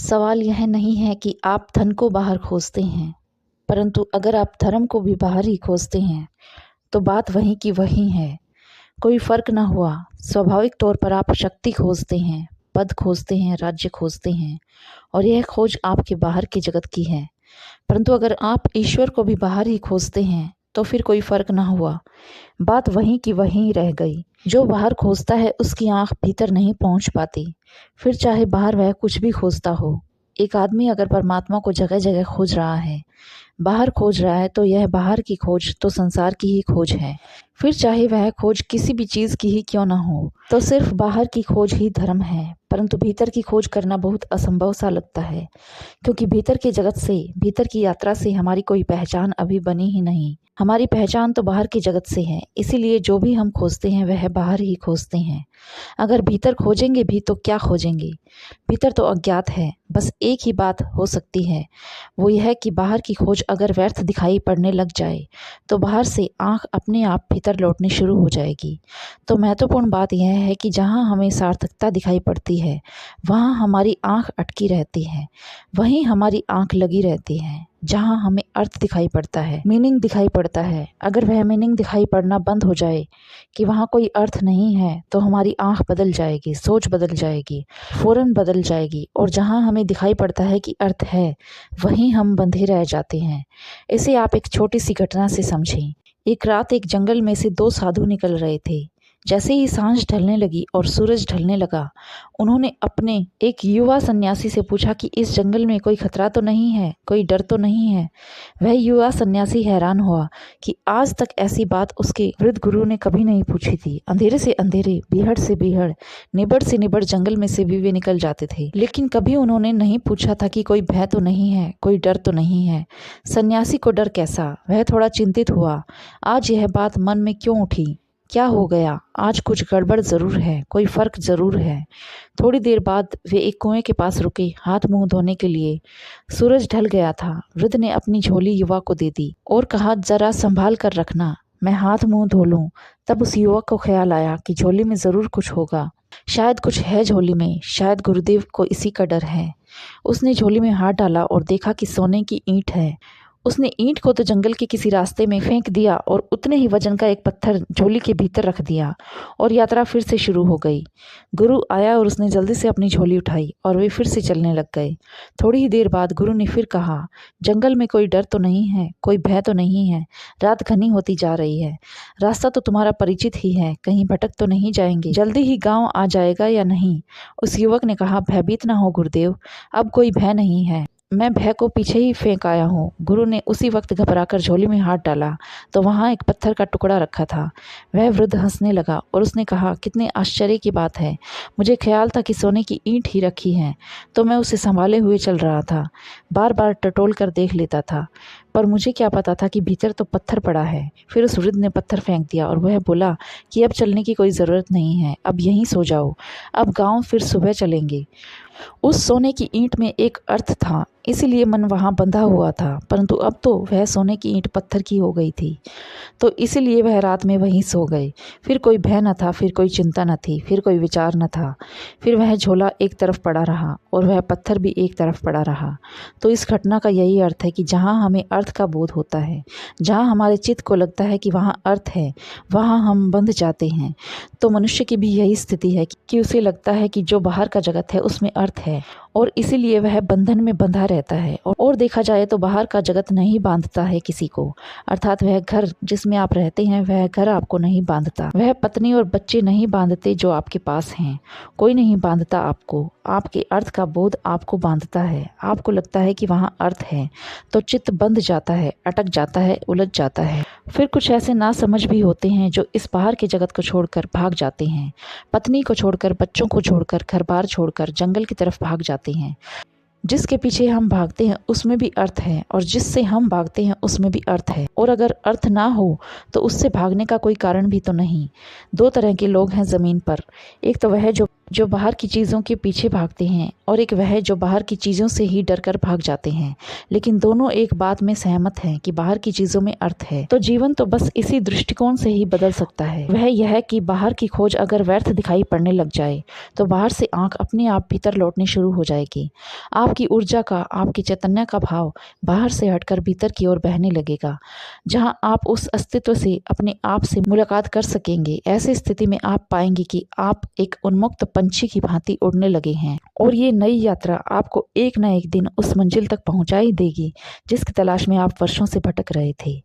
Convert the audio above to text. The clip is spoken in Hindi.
सवाल यह नहीं है कि आप धन को बाहर खोजते हैं, परंतु अगर आप धर्म को भी बाहर ही खोजते हैं, तो बात वहीं की वहीं है। कोई फ़र्क ना हुआ। स्वाभाविक तौर पर आप शक्ति खोजते हैं, पद खोजते हैं, राज्य खोजते हैं और यह खोज आपके बाहर के जगत की है। परंतु अगर आप ईश्वर को भी बाहर ही खोजते हैं, तो फिर कोई फ़र्क ना हुआ। बात वहीं की वहीं रह गई। जो बाहर खोजता है उसकी आँख भीतर नहीं पहुँच पाती, फिर चाहे बाहर वह कुछ भी खोजता हो। एक आदमी अगर परमात्मा को जगह जगह खोज रहा है, बाहर खोज रहा है, तो यह बाहर की खोज तो संसार की ही खोज है। फिर चाहे वह खोज किसी भी चीज़ की ही क्यों ना हो, तो सिर्फ बाहर की खोज ही धर्म है। परंतु भीतर की खोज करना बहुत असंभव सा लगता है, क्योंकि भीतर के जगत से, भीतर की यात्रा से हमारी कोई पहचान अभी बनी ही नहीं। हमारी पहचान तो बाहर की जगत से है, इसीलिए जो भी हम खोजते हैं वह बाहर ही खोजते हैं। अगर भीतर खोजेंगे भी तो क्या खोजेंगे? भीतर तो अज्ञात है। बस एक ही बात हो सकती है, वो यह कि बाहर की खोज अगर व्यर्थ दिखाई पड़ने लग जाए, तो बाहर से आँख अपने आप भीतर लौटनी शुरू हो जाएगी। तो महत्वपूर्ण बात यह है कि जहाँ हमें सार्थकता दिखाई पड़ती है, वहाँ हमारी आँख अटकी रहती है, वहीं हमारी आँख लगी रहती है। जहाँ हमें अर्थ दिखाई पड़ता है, मीनिंग दिखाई पड़ता है, अगर वह मीनिंग दिखाई पड़ना बंद हो जाए कि वहाँ कोई अर्थ नहीं है, तो हमारी आँख बदल जाएगी, सोच बदल जाएगी, फ़ौरन बदल जाएगी। और जहाँ हमें दिखाई पड़ता है कि अर्थ है, वहीं हम बंधे रह जाते हैं। इसे आप एक छोटी सी घटना से समझें। एक रात एक जंगल में से दो साधु निकल रहे थे। जैसे ही सांझ ढलने लगी और सूरज ढलने लगा, उन्होंने अपने एक युवा सन्यासी से पूछा कि इस जंगल में कोई खतरा तो नहीं है, कोई डर तो नहीं है। वह युवा सन्यासी हैरान हुआ कि आज तक ऐसी बात उसके वृद्ध गुरु ने कभी नहीं पूछी थी। अंधेरे से अंधेरे, बीहड़ से बीहड़, निबड़ से निबड़ जंगल में से भी वे निकल जाते थे, लेकिन कभी उन्होंने नहीं पूछा था कि कोई भय तो नहीं है, कोई डर तो नहीं है। सन्यासी को डर कैसा? वह थोड़ा चिंतित हुआ। आज यह बात मन में क्यों उठी? क्या हो गया? आज कुछ गड़बड़ जरूर है, कोई फर्क जरूर है। थोड़ी देर बाद वे एक कुएं के पास रुके, हाथ मुंह धोने के लिए। सूरज ढल गया था। वृद्ध ने अपनी झोली युवा को दे दी और कहा, जरा संभाल कर रखना, मैं हाथ मुंह धो लूं। तब उस युवक को ख्याल आया कि झोली में जरूर कुछ होगा, शायद कुछ है झोली में, शायद गुरुदेव को इसी का डर है। उसने झोली में हाथ डाला और देखा कि सोने की ईंट है। उसने ईंट को तो जंगल के किसी रास्ते में फेंक दिया और उतने ही वजन का एक पत्थर झोली के भीतर रख दिया और यात्रा फिर से शुरू हो गई। गुरु आया और उसने जल्दी से अपनी झोली उठाई और वे फिर से चलने लग गए। थोड़ी ही देर बाद गुरु ने फिर कहा, जंगल में कोई डर तो नहीं है, कोई भय तो नहीं है। रात घनी होती जा रही है, रास्ता तो तुम्हारा परिचित ही है, कहीं भटक तो नहीं जाएंगे? जल्दी ही गाँव आ जाएगा या नहीं? उस युवक ने कहा, भयभीत न हो गुरुदेव, अब कोई भय नहीं है, मैं भय को पीछे ही फेंक आया हूँ। गुरु ने उसी वक्त घबराकर झोली में हाथ डाला तो वहाँ एक पत्थर का टुकड़ा रखा था। वह वृद्ध हंसने लगा और उसने कहा, कितने आश्चर्य की बात है, मुझे ख्याल था कि सोने की ईंट ही रखी है, तो मैं उसे संभाले हुए चल रहा था, बार बार टटोल कर देख लेता था, पर मुझे क्या पता था कि भीतर तो पत्थर पड़ा है। फिर उस वृद्ध ने पत्थर फेंक दिया और वह बोला कि अब चलने की कोई ज़रूरत नहीं है, अब यहीं सो जाओ, अब गाँव फिर सुबह चलेंगे। उस सोने की ईंट में एक अर्थ था, इसीलिए मन वहाँ बंधा हुआ था, परंतु अब तो वह सोने की ईंट पत्थर की हो गई थी, तो इसीलिए वह रात में वहीं सो गए। फिर कोई भय न था, फिर कोई चिंता न थी, फिर कोई विचार न था। फिर वह झोला एक तरफ पड़ा रहा और वह पत्थर भी एक तरफ पड़ा रहा। तो इस घटना का यही अर्थ है कि जहाँ हमें अर्थ का बोध होता है, जहाँ हमारे चित्त को लगता है कि वहाँ अर्थ है, वहाँ हम बंध जाते हैं। तो मनुष्य की भी यही स्थिति है कि उसे लगता है कि जो बाहर का जगत है उसमें अर्थ है, और इसीलिए वह बंधन में बंधा रहता है। और देखा जाए तो बाहर का जगत नहीं बांधता है किसी को, अर्थात वह घर जिसमें आप रहते हैं वह घर आपको नहीं बांधता, वह पत्नी और बच्चे नहीं बांधते जो आपके पास हैं, कोई नहीं बांधता आपको। आपके अर्थ का बोध आपको बांधता है। आपको लगता है कि वहाँ अर्थ है, तो चित्त बंध जाता है, अटक जाता है, उलझ जाता है। फिर कुछ ऐसे ना समझ भी होते हैं जो इस बाहर के जगत को छोड़कर भाग जाते हैं, पत्नी को छोड़कर, बच्चों को छोड़कर, घर बार छोड़कर जंगल की तरफ भाग जाते हैं। जिसके पीछे हम भागते हैं उसमें भी अर्थ है, और जिससे हम भागते हैं उसमें भी अर्थ है। और अगर अर्थ ना हो तो उससे भागने का कोई कारण भी तो नहीं। दो तरह के लोग हैं ज़मीन पर, एक तो वह जो जो बाहर की चीज़ों के पीछे भागते हैं, और एक वह जो बाहर की चीज़ों से ही डरकर भाग जाते हैं, लेकिन दोनों एक बात में सहमत हैं कि बाहर की चीज़ों में अर्थ है। तो जीवन तो बस इसी दृष्टिकोण से ही बदल सकता है। वह यह कि बाहर की खोज अगर व्यर्थ दिखाई पड़ने लग जाए तो बाहर से आंख अपने आप भीतर लौटनी शुरू हो जाएगी। आपकी ऊर्जा का, आपकी चैतन्य का भाव बाहर से हटकर भीतर की ओर बहने लगेगा, जहां आप उस अस्तित्व से, अपने आप से मुलाकात कर सकेंगे। ऐसी स्थिति में आप पाएंगे कि आप एक उन्मुक्त पंछी की भांति उड़ने लगे हैं, और ये नई यात्रा आपको एक न एक दिन उस मंजिल तक पहुंचा ही देगी जिसकी तलाश में आप वर्षों से भटक रहे थे।